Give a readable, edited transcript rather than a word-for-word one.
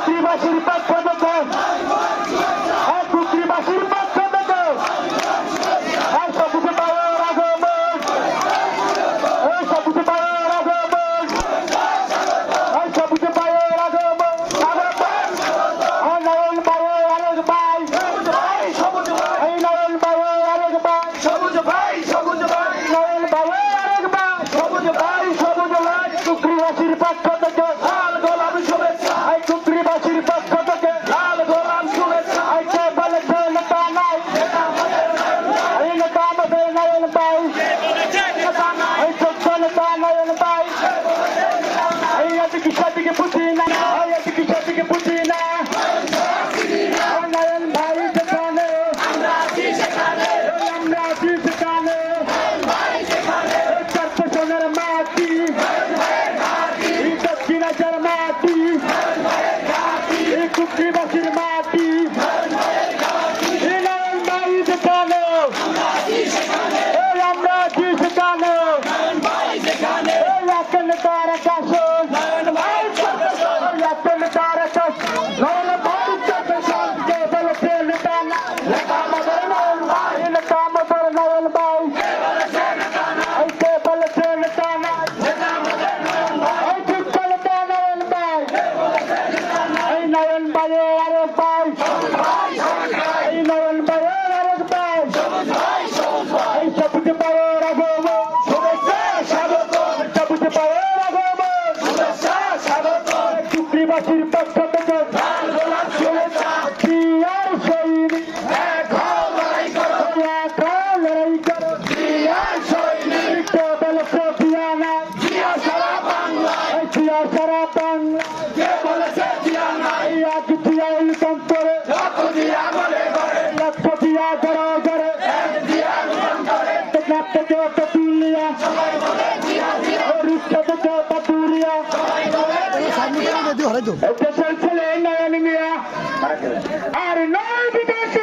কুকরিবাসীর পক্ষ থেকে কুকরিবাসীর পক্ষ থেকে সবুজ পাওয়ার আগমন সবুজ পাওয়ার আগমন সবুজ পাওয়ার আগমন নয়ন পাওয়ার আরেক ভাই এই নয়ন পাওয়ার আরেক ভাই সবুজ ভাই সবুজ ভাই নয়ন পাওয়ার আরেক ভাই সবুজ ভাই সবুজ ভাই কুকরিবাসীর পক্ষ থেকে লাল গোলাম শুভেচ্ছা এই কুকরিবাসীর পক্ষ থেকে লাল গোলাম শুভেচ্ছা এই কে বলেছে নেতা নাই এই নেতা আমাদের নয়ন ভাই এই সত্য নেতা নয়ন ভাই এই এদিকে সেদিকে বুঝি না এই এদিকে সেদিকে বুঝি না নয়ন ভাই সেখানে আমরা আছি সেখানে এই কর্পোরেশনের মাটি এই দক্ষিণাচার মাটি এই কুকরিবাসীর মাটি এই নয়ন ভাই সেখানে এই আমরা আছি সেখানে এই এখন তার আকাশে এখন তার আকাশ নয়ন ভাই কে বলেছে নেতা না নেতা আমাদের নয়ন ভাই নেতা আমাদের নয়ন ভাই এই কে বলেছে নেতা না এই ঠিক বলেছে নয়ন ভাই এই নয়ন ভাইয়ের আরেক ভাই এই নয়ন ভাইয়ের আরেক ভাই এই সবুজ পাওয়ার আগমন শুভেচ্ছা স্বাগতম সবুজ পাওয়ার আগমন শুভেচ্ছা স্বাগতম কুকরিবাসীর পক্ষ থেকে লাল গোলাম শুভেচ্ছা জিয়ার সৈনিক এক হও লড়াই করো লড়াই করো জিয়ার সৈনিক কে বলেছে জিয়া নাই জিয়া সারা বাংলা এই জিয়া সারা বাংলা কে বলেছে জিয়া নাই এই আজ জিয়া ইলকাম করে লক্ষ জিয়া বলে করে লক্ষ জিয়া ঘরে ঘরে এক জিয়া গুণ করে টেকনাফ থেকে তুলিয়া সবাই বলে জিয়া জিয়া রিক্সা থেকে তুলিয়া সবাই বলে দেশের ছেলে নয়ন মিয়া আর নয় বিদেশে